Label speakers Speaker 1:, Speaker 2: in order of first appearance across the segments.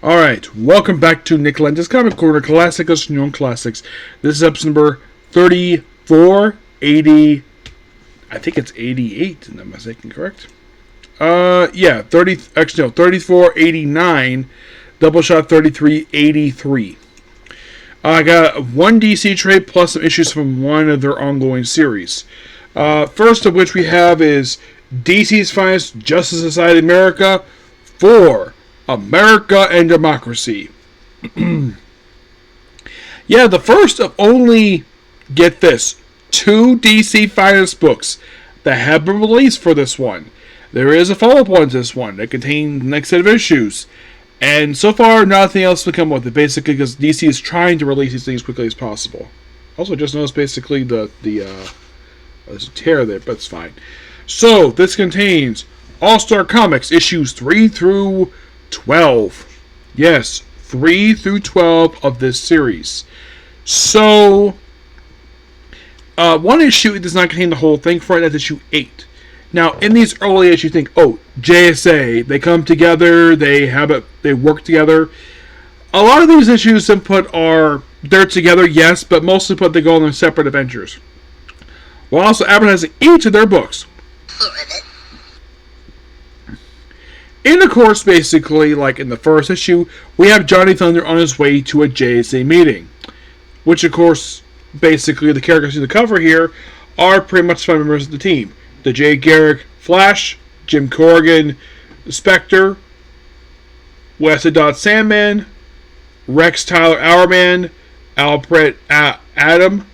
Speaker 1: Alright, welcome back to Nick Lenz's Comic Corner, Classicus New Classics. This is episode number 3480. I think it's 88, am I mistaken, correct? 3489, Doubleshot 3383. I got one DC trade plus some issues from one of their ongoing series. First of which we have is DC's Finest Justice Society America 4. America and Democracy. Yeah, the first of only, get this, 2 DC Finest books that have been released for this one. There is a follow-up one to this one that contains the next set of issues. And so far, nothing else to come with it, basically because DC is trying to release these things as quickly as possible. Also, just noticed basically there's a tear there, but it's fine. So, this contains All-Star Comics issues 3 through 12. Yes, 3 through 12 of this series. So, one issue, it does not contain the whole thing for it. That's issue 8. Now, in these early issues, you think, oh, JSA, they come together, they work together. A lot of these issues input are, they're together, yes, but mostly they go on their separate adventures, while also advertising each of their books. And of course, basically, like in the first issue, we have Johnny Thunder on his way to a JSA meeting. Which, of course, basically, the characters in the cover here are pretty much fun members of the team. The Jay Garrick Flash, Jim Corrigan, Spectre, Wesley Dodd Sandman, Rex Tyler Hourman, Alfred Adam,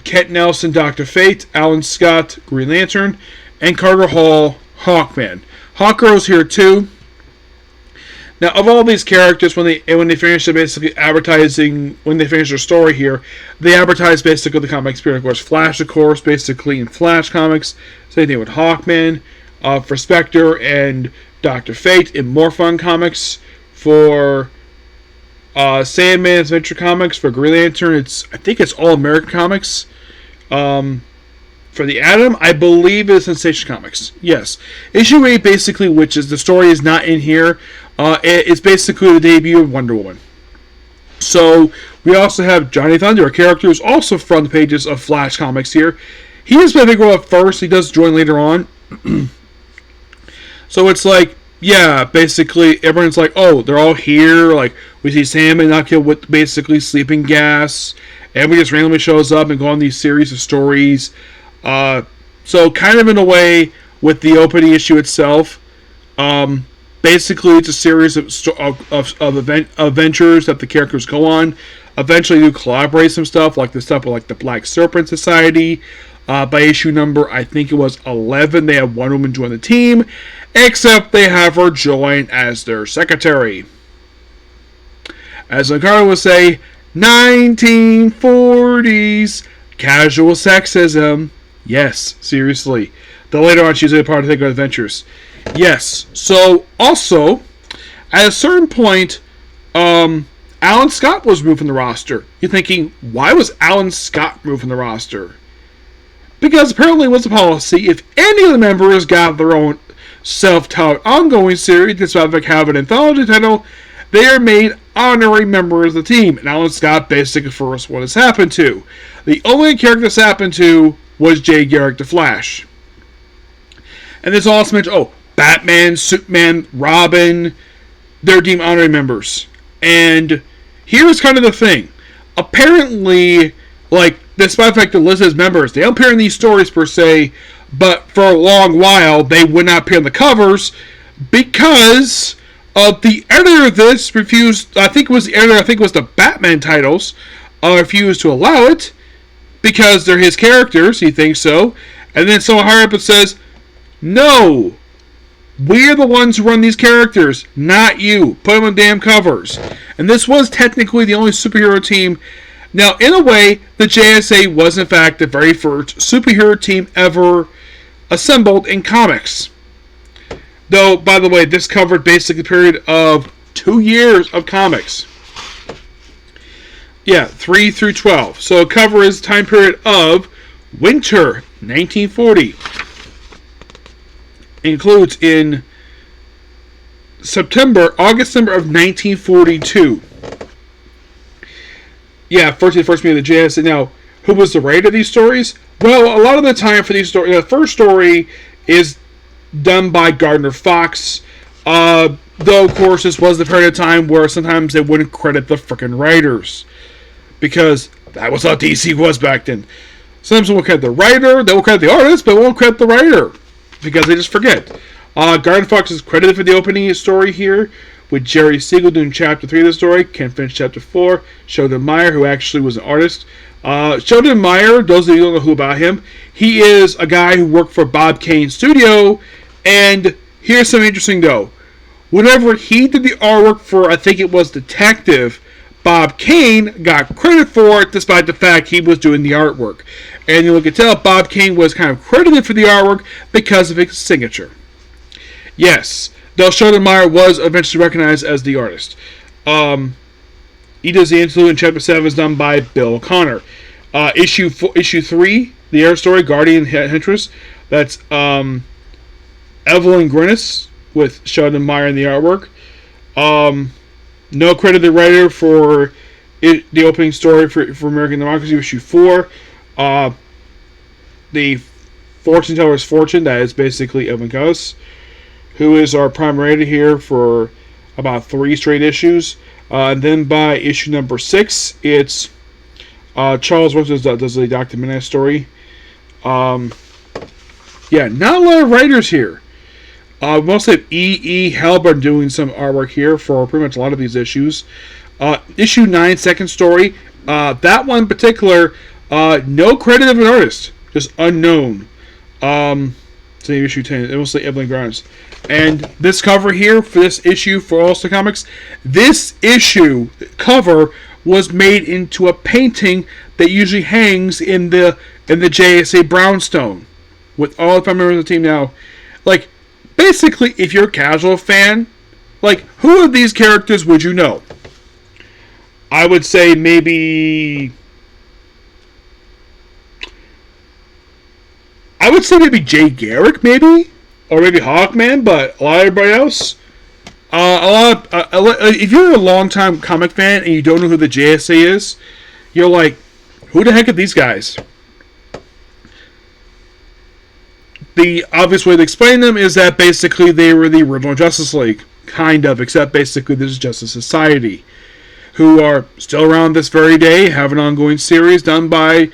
Speaker 1: Kent Nelson Dr. Fate, Alan Scott Green Lantern, and Carter Hall Hawkman. Hawkgirl's here too. Now, of all these characters, when they finish basically advertising, when they finish their story here, they advertise basically the comic experience. Of course, Flash, of course, basically in Flash comics. Same thing with Hawkman for Spectre, and Dr. Fate in More Fun comics. For Sandman's Adventure Comics, for Green Lantern, I think it's All American Comics. For the Atom, I believe it's Sensation Comics. Yes. Issue 8, basically, which is the story is not in here. It's basically the debut of Wonder Woman. So, we also have Johnny Thunder, a character who's also from the pages of Flash Comics here. He has played a big role at first. He does join later on. So, it's like, yeah, basically, everyone's like, oh, they're all here. Like, we see Sandman not killed with basically sleeping gas. And we just randomly shows up and go on these series of stories. So kind of in a way with the opening issue itself, basically it's a series of adventures that the characters go on. Eventually you collaborate some stuff, like the stuff with like the Black Serpent Society. By issue number, I think it was 11, they have Wonder Woman join the team, except they have her join as their secretary. As Ricardo would say, 1940s casual sexism. Yes, seriously. Then later on, she's a part of the Adventures. Yes. So, also, at a certain point, Alan Scott was removed from the roster. You're thinking, why was Alan Scott removed from the roster? Because apparently it was a policy, if any of the members got their own self-taught ongoing series, despite have an anthology title, they are made honorary members of the team. And Alan Scott basically the first one has happened to. The only character this happened to was Jay Garrick the Flash. And this also mentioned, Batman, Superman, Robin, they're deemed honorary members. And here's kind of the thing. Apparently, like, despite the fact that listed as members, they don't appear in these stories per se, but for a long while, they would not appear on the covers because the editor of this refused, I think it was the Batman titles, refused to allow it. Because they're his characters, he thinks so. And then someone higher up it says, no, we're the ones who run these characters, not you. Put them on damn covers. And this was technically the only superhero team. Now, in a way, the JSA was in fact the very first superhero team ever assembled in comics. Though, by the way, this covered basically a period of 2 years of comics. Yeah, 3 through 12. So it covers time period of winter 1940. Includes in August of 1942. Yeah, first meeting of the JSA. Now, who was the writer of these stories? Well, a lot of the time for these stories, the first story is done by Gardner Fox. Though, of course, this was the period of time where sometimes they wouldn't credit the frickin' writers. Because that was how DC was back then. Sometimes they won't credit the writer, they won't credit the artist, but won't credit the writer. Because they just forget. Gardner Fox is credited for the opening story here, with Jerry Siegel doing Chapter 3 of the story, Ken finished Chapter 4, Sheldon Meyer, who actually was an artist. Sheldon Meyer, those of you who don't know who about him, he is a guy who worked for Bob Kane's studio, and here's something interesting though. Whenever he did the artwork for, I think it was Detective, Bob Kane got credit for it, despite the fact he was doing the artwork. And you can tell Bob Kane was kind of credited for the artwork because of his signature. Yes, though Sheldon Meyer was eventually recognized as the artist. He does the interlude in Chapter 7 is done by Bill O'Connor. Issue 3, the air story, Guardian Huntress, that's Evelyn Grinnis with Sheldon Meyer in the artwork. No credited writer for the opening story for American Democracy, issue 4. The Fortune Teller's Fortune, that is basically Evan Gus, who is our prime writer here for about 3 straight issues. And then by issue number 6, it's Charles Wilson does the Dr. Midnight story. Yeah, not a lot of writers here. Most of E. Halberd doing some artwork here for pretty much a lot of these issues. Issue 9, second story. That one in particular, no credit of an artist, just unknown. Same issue 10. It will say Evelyn Grimes. And this cover here for this issue for All-Star Comics, this issue cover was made into a painting that usually hangs in the JSA brownstone with all the members of the team now. Like, basically, if you're a casual fan, like, who of these characters would you know? I would say maybe Jay Garrick, maybe? Or maybe Hawkman, but a lot of everybody else. If you're a long-time comic fan and you don't know who the JSA is, you're like, who the heck are these guys? The obvious way to explain them is that basically they were the original Justice League. Kind of, except basically this is Justice Society, who are still around this very day, have an ongoing series done by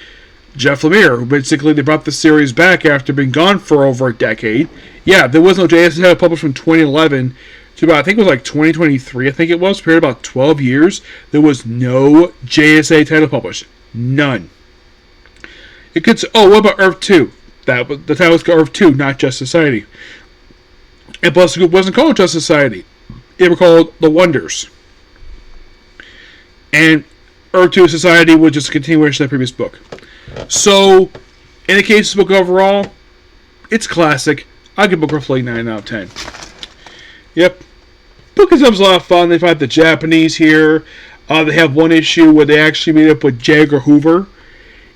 Speaker 1: Jeff Lemire, who basically they brought the series back after being gone for over a decade. Yeah, there was no JSA title published from 2011 to about, I think it was like 2023, I think it was, period about 12 years. There was no JSA title published. None. It could say, oh, what about Earth 2? The title was called Earth 2, not Just Society. And plus, the group wasn't called Just Society. They were called The Wonders. And Earth 2 Society was just a continuation of the previous book. So, in the case of the book overall, it's classic. I'll give the book roughly 9 out of 10. Yep. Book itself is a lot of fun. They've got the Japanese here. They have one issue where they actually meet up with J. Edgar Hoover.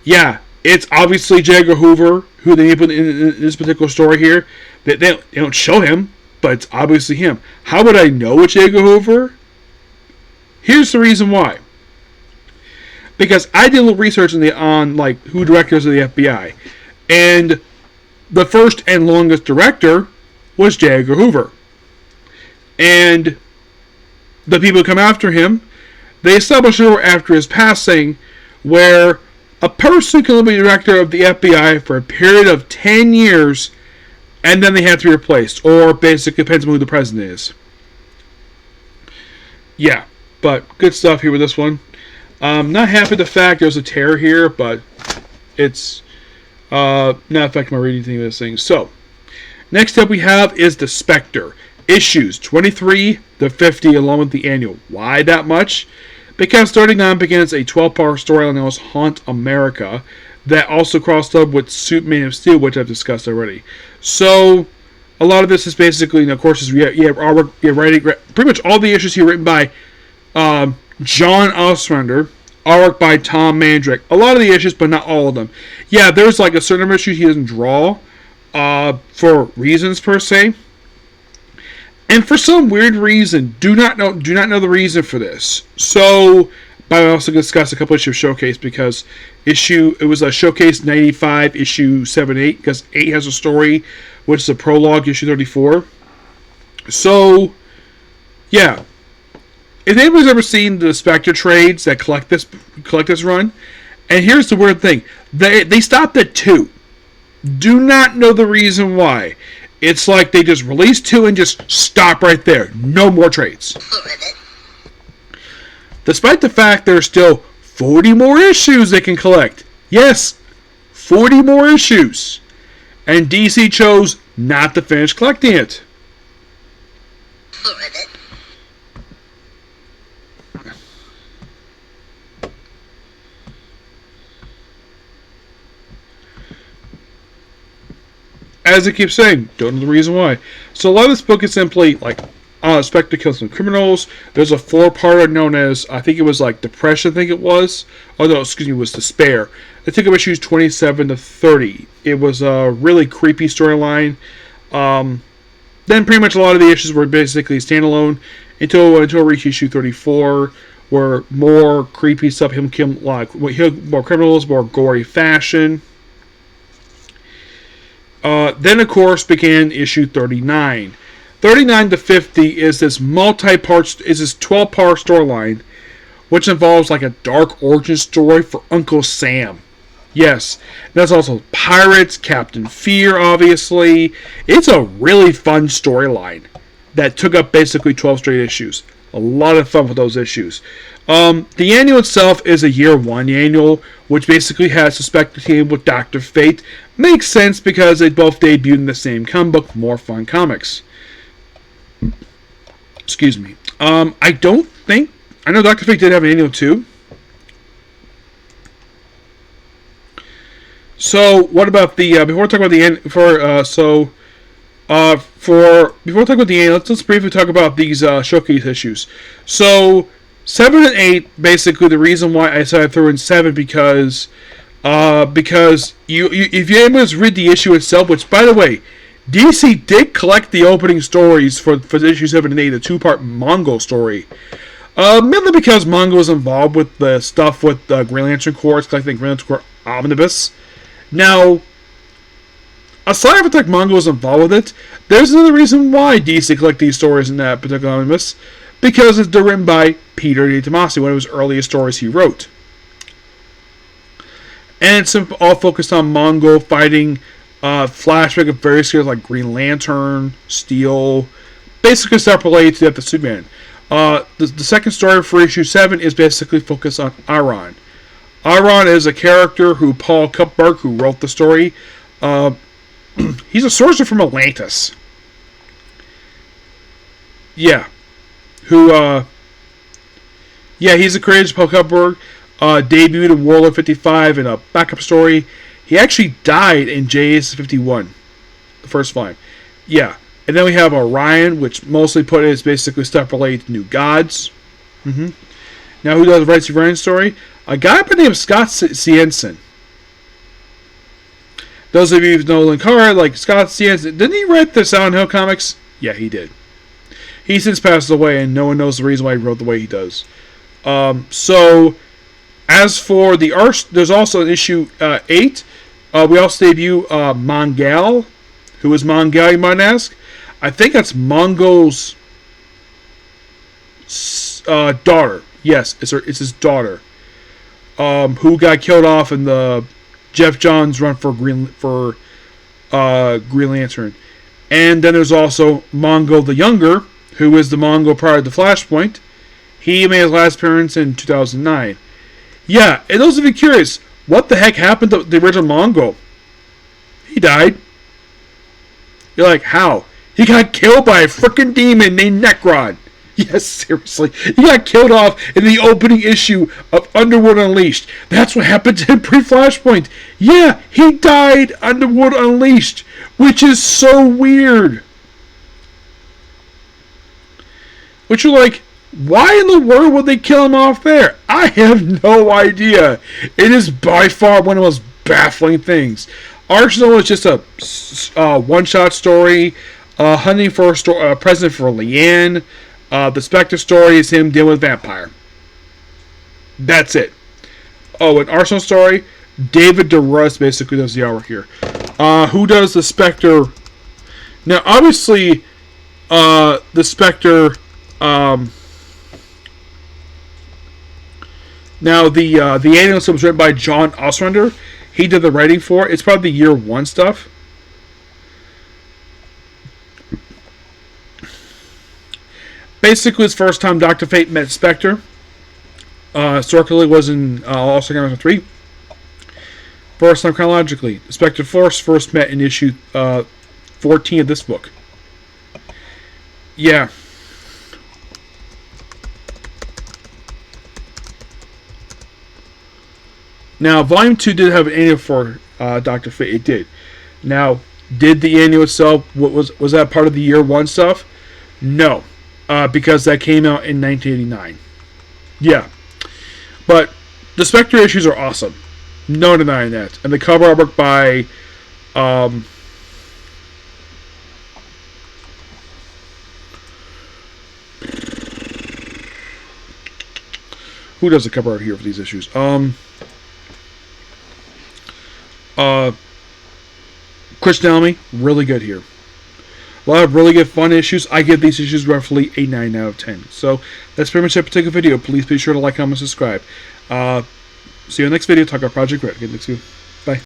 Speaker 1: Yeah, it's obviously J. Edgar Hoover, who they put in this particular story here. They don't show him, but it's obviously him. How would I know it's J. Edgar Hoover? Here's the reason why. Because I did a little research on who directors of the FBI. And the first and longest director was J. Edgar Hoover. And the people who come after him, they established it after his passing, where a person can be director of the FBI for a period of 10 years, and then they have to be replaced. Or basically depends on who the president is. Yeah, but good stuff here with this one. Not happy with the fact there's a tear here, but it's not affecting my reading thing of this thing. So, next up we have is the Spectre. Issues 23 to 50 along with the annual. Why that much? Because 39 begins a 12-part storyline known as Haunt America that also crossed up with Man of Steel, which I've discussed already. So, a lot of this is basically, of course, writing pretty much all the issues here written by John Ostrander, artwork by Tom Mandrake. A lot of the issues, but not all of them. Yeah, there's like a certain number of issues he doesn't draw for reasons per se. And for some weird reason, do not know the reason for this. So, but I also discussed a couple issues of Showcase because it was a Showcase 95 issue 7-8 because 8 has a story, which is a prologue issue 34. So, yeah. If anybody's ever seen the Spectre trades that collect this run, and here's the weird thing, they stopped at 2. Do not know the reason why. It's like they just release 2 and just stop right there. No more trades. Despite the fact there's still 40 more issues they can collect. Yes, 40 more issues. And DC chose not to finish collecting it. As it keeps saying, don't know the reason why. So a lot of this book is simply like Spectre kills some criminals. There's a 4-parter known as, I think it was like Depression, I think it was. Oh no, excuse me, it was Despair. It took up issues 27 to 30. It was a really creepy storyline. Then pretty much a lot of the issues were basically standalone until we reached issue 34, where more creepy stuff, him kill more criminals, more gory fashion. Then, of course, began issue 39. 39 to 50 is this 12-part storyline, which involves like a dark origin story for Uncle Sam. Yes, that's also pirates, Captain Fear, obviously. It's a really fun storyline that took up basically 12 straight issues. A lot of fun with those issues. The annual itself is a year 1 annual, which basically has the Spectre team with Dr. Fate. Makes sense because they both debuted in the same comic book, more fun comics. Excuse me. I know Dr. Fate did have an annual too. So what about the before we talk about the end before we talk about the end, let's briefly talk about these showcase issues. So 7 and 8, basically the reason why I said I threw in 7 because you if you're able to read the issue itself, which by the way, DC did collect the opening stories for issue 7 and 8, a 2-part Mongol story. Mainly because Mongol was involved with the stuff with Green Lantern Corps, collecting Green Lantern Corps Omnibus. Now, aside from the fact Mongol was involved with it, there's another reason why DC collect these stories in that particular omnibus, because they're written by Peter DiTomasi, one of his earliest stories he wrote. And it's all focused on Mongol fighting flashback of various characters like Green Lantern, Steel, basically stuff related to the death of Superman. The second story for issue 7 is basically focused on Iron. Iron is a character who Paul Kupperberg, who wrote the story, he's a sorcerer from Atlantis. Yeah. He's a creator, Paul Kupperberg, debuted in Warlord 55 in a backup story. He actually died in JS 51, the first volume. Yeah. And then we have Orion, which mostly put is basically stuff related to New Gods. Now, who does the Rights of Orion story? A guy by the name of Scott Cienson. Those of you who know Linkara, like Scott Cienson, didn't he write the Silent Hill comics? Yeah, he did. He since passed away, and no one knows the reason why he wrote the way he does. So, as for the art, there's also an issue 8. We also debut Mongal. Who is Mongal, you might ask? I think that's Mongol's daughter. Yes, it's his daughter. Who got killed off in the Jeff Johns run for Green Lantern. And then there's also Mongol the Younger, who is the Mongol prior to Flashpoint. He made his last appearance in 2009. Yeah, and those of you curious, what the heck happened to the original Mongol? He died. You're like, how? He got killed by a freaking demon named Necron. Yes, seriously. He got killed off in the opening issue of Underworld Unleashed. That's what happened to him pre-Flashpoint. Yeah, he died Underworld Unleashed, which is so weird. Which you're like, why in the world would they kill him off there? I have no idea. It is by far one of the most baffling things. Arsenal is just a one-shot story. Hunting for a present for Leanne. The Spectre story is him dealing with vampire. That's it. Oh, an Arsenal story. David DeRuss basically does the artwork here. Who does the Spectre? Now, obviously, the Spectre. Now, the annual was written by John Ostrander. He did the writing for it. It's probably the year one stuff. Basically, his first time Dr. Fate met Spectre. Historically, was in All-Star 2003. First time chronologically, Spectre first met in issue 14 of this book. Yeah. Now, Volume 2 did have an annual for Dr. Fate. It did. Now, did the annual itself, was that part of the year one stuff? No. Because that came out in 1989. Yeah. But the Spectre issues are awesome. No denying that. And the cover artwork by who does the cover art here for these issues? Chris Delmy, really good here. A lot of really good fun issues. I give these issues roughly a 9 out of 10. So that's pretty much that particular video. Please be sure to like, comment, subscribe. See you in the next video. Talk about Project Red. Get next video.